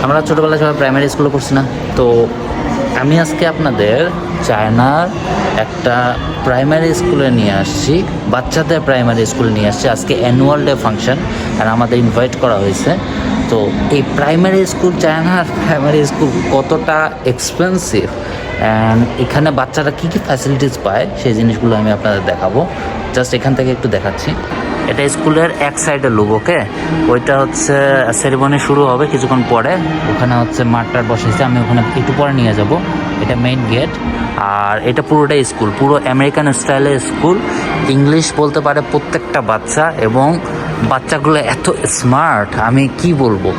আমরা ছোটোবেলায় সবাই প্রাইমারি স্কুলে পড়ছি না, তো আমি আজকে আপনাদের চায়নার একটা প্রাইমারি স্কুলে নিয়ে আসছি, বাচ্চাদের প্রাইমারি স্কুলে নিয়ে আসছি। আজকে অ্যানুয়াল ডে ফাংশন আর আমাদের ইনভাইট করা হয়েছে। তো এই প্রাইমারি স্কুল, চায়নার প্রাইমারি স্কুল কতটা এক্সপেন্সিভ অ্যান্ড এখানে বাচ্চারা কী কী ফ্যাসিলিটিস পায় সেই জিনিসগুলো আমি আপনাদের দেখাবো। জাস্ট এখান থেকে একটু দেখাচ্ছি। এটা স্কুলের এক সাইডের লুক, ওকে? ওইটা হচ্ছে সেরিমনি শুরু হবে কিছুক্ষণ পরে। ওখানে হচ্ছে মাঠটার বসেছে, আমি ওখানে একটু পরে নিয়ে যাব। এটা মেইন গেট। আর এটা পুরোটাই স্কুল, পুরো আমেরিকান স্টাইলের স্কুল। ইংলিশ বলতে পারে প্রত্যেকটা বাচ্চা, এবং বাচ্চাগুলো এত স্মার্ট আমি কি বলবো।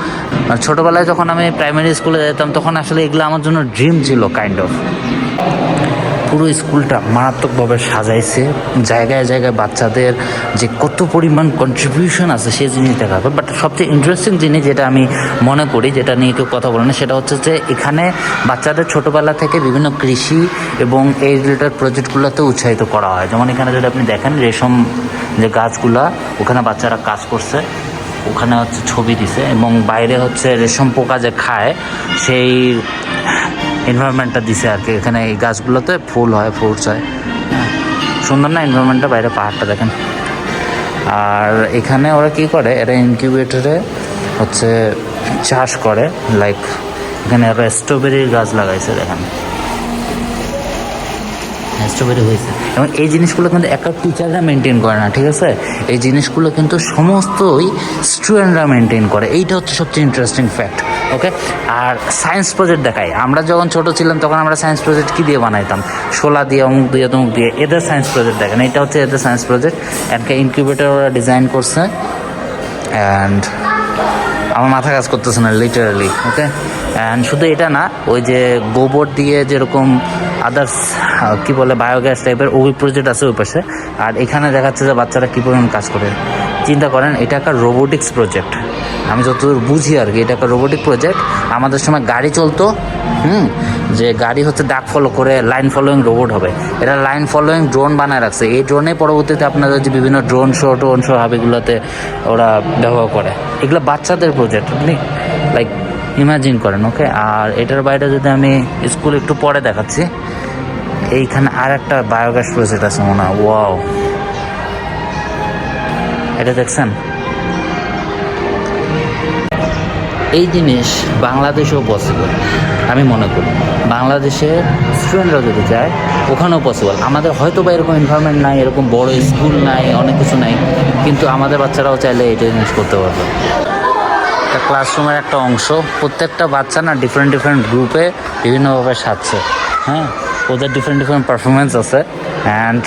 ছোটোবেলায় যখন আমি প্রাইমারি স্কুলে যেতাম তখন আসলে এগুলো আমার জন্য ড্রিম ছিল কাইন্ড অফ। পুরো স্কুলটা মারাত্মকভাবে সাজাইছে, জায়গায় জায়গায় বাচ্চাদের যে কত পরিমাণ কন্ট্রিবিউশন আছে সেই জিনিস দেখাবে। বাট সবচেয়ে ইন্টারেস্টিং জিনিস যেটা আমি মনে করি, যেটা নিয়ে কেউ কথা বলে না, সেটা হচ্ছে যে এখানে বাচ্চাদের ছোটোবেলা থেকে বিভিন্ন কৃষি এবং এই রিলেটেড প্রজেক্টগুলোতে উৎসাহিত করা হয়। যেমন এখানে যদি আপনি দেখেন রেশম যে গাছগুলা, ওখানে বাচ্চারা কাজ করছে, ওখানে হচ্ছে ছবি দিছে, এবং বাইরে হচ্ছে রেশম পোকা যে খায় সেই এনভায়রনমেন্টটা দিছে আর কি। এখানে এই গাছগুলোতে ফুল হয়, ফ্রুটস হয়। সুন্দর না এনভায়রনমেন্টটা? বাইরে পাহাড়টা দেখেন। আর এখানে ওরা কি করে, এরা ইনকিউবেটরে হচ্ছে চাষ করে। লাইক এখানে ওরা স্ট্রবেরির গাছ লাগাইছে, দেখেন স্ট্রবেরি হয়েছে। এবং এই জিনিসগুলো কিন্তু একটা টিচাররা মেনটেন করে না, ঠিক আছে? এই জিনিসগুলো কিন্তু সমস্তই স্টুডেন্টরা মেনটেন করে। এইটা হচ্ছে সবচেয়ে ইন্টারেস্টিং ফ্যাক্ট, ওকে? আর সায়েন্স প্রজেক্ট দেখায়। আমরা যখন ছোটো ছিলাম তখন আমরা সায়েন্স প্রজেক্ট কী দিয়ে বানাইতাম? শোলা দিয়ে, অমুক দিয়ে, তমুক দিয়ে। এদের সায়েন্স প্রজেক্ট দেখেন, এটা হচ্ছে এদের সায়েন্স প্রজেক্ট। একটা ইনকিউবেটর ওরা ডিজাইন করছে, অ্যান্ড আমার মাথা কাজ করতেছে না লিটারালি, ওকে? অ্যান্ড শুধু এটা না, ওই যে গোবর দিয়ে যেরকম আদার্স কী বলে বায়োগ্যাস টাইপের ওই প্রজেক্ট আছে ওই পাশে। আর এখানে দেখাচ্ছে যে বাচ্চারা কী পরিমাণ কাজ করে। চিন্তা করেন, এটা একটা রোবোটিক্স প্রজেক্ট। আমি যতদূর বুঝি আর কি, এটা একটা রোবোটিক প্রজেক্ট। আমাদের সময় গাড়ি চলতো, যে গাড়ি হচ্ছে দাগ ফলো করে লাইন ফলোয়িং রোবট হবে। এটা লাইন ফলোয়িং ড্রোন বানায় রাখছে। এই ড্রোনে পরবর্তীতে আপনাদের যে বিভিন্ন ড্রোন শো হাবিগুলোতে ওরা ব্যবহার করে। এগুলো বাচ্চাদের প্রজেক্ট, আপনি লাইক ইমাজিন করেন, ওকে? আর এটার বাইরে যদি আমি স্কুল একটু পরে দেখাচ্ছি, এইখানে আর একটা বায়োগ্যাস প্রজেক্ট আছে মনে হয়। ওয়াও, এটা দেখছেন? এই জিনিস বাংলাদেশেও পসিবল আমি মনে করি। বাংলাদেশে স্টুডেন্টরা যদি যায় ওখানেও পসিবল। আমাদের হয়তো বা এরকম এনভায়রনমেন্ট নাই, এরকম বড় স্কুল নাই, অনেক কিছু নাই, কিন্তু আমাদের বাচ্চারাও চাইলে এটা জিনিস করতে পারবে। একটা ক্লাসরুমের একটা অংশ, প্রত্যেকটা বাচ্চা না ডিফারেন্ট গ্রুপে বিভিন্নভাবে সাজছে। হ্যাঁ, ওদের ডিফারেন্ট পারফরমেন্স আছে। অ্যান্ড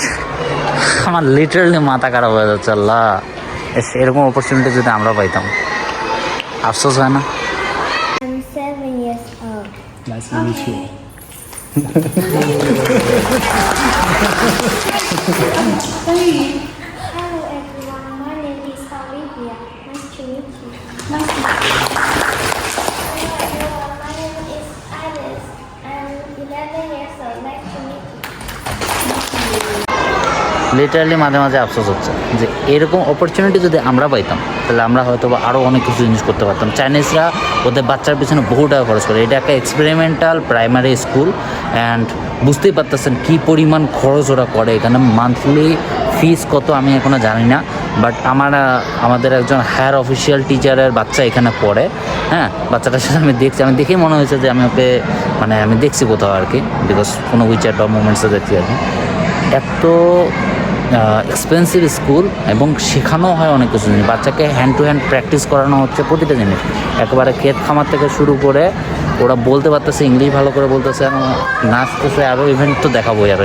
আমার লিটারালি মাথা খারাপ হয়ে যাচ্ছে। আল্লাহ, এরকম অপরচুনিটি যদি আমরা পাইতাম, আফসোস হয় না? I'm 7 years old. Nice to meet you. Hello everyone, my name is Olivia. Nice to meet you. Nice to meet you. Hello everyone, my name is Alice. I'm 11 years old. Nice to meet you. Literally মাঝে মাঝে আফসোস হচ্ছে যে এরকম opportunity যদি আমরা পাইতাম তাহলে আমরা হয়তো আরও অনেক কিছু জিনিস করতে পারতাম। চাইনিজরা ওদের বাচ্চার পিছনে বহু টাকা খরচ করে। এটা একটা এক্সপেরিমেন্টাল প্রাইমারি স্কুল, অ্যান্ড বুঝতেই পারতেছেন কী পরিমাণ খরচ ওরা করে। এখানে মান্থলি ফিস কত আমি এখনও জানি না, বাট আমাদের একজন হায়ার অফিসিয়াল টিচারের বাচ্চা এখানে পড়ে। হ্যাঁ, বাচ্চাটার সাথে আমি দেখেই মনে হয়েছে যে আমি ওকে আমি দেখছি কোথাও আর কি, বিকজ কোনো উইচ্যাট বা মুভমেন্টসে দেখছি আর কি। এত এক্সপেন্সিভ স্কুল, এবং শেখানো হয় অনেক কিছু জিনিস। বাচ্চাকে হ্যান্ড টু হ্যান্ড প্র্যাকটিস করানো হচ্ছে প্রতিটা জিনিস, একেবারে ক্ষেত খামার থেকে শুরু করে। ওরা বলতে পারতেছে, ইংলিশ ভালো করে বলতেছে, নাচতেছে, আরও ইভেন্ট তো দেখাবোই আরও।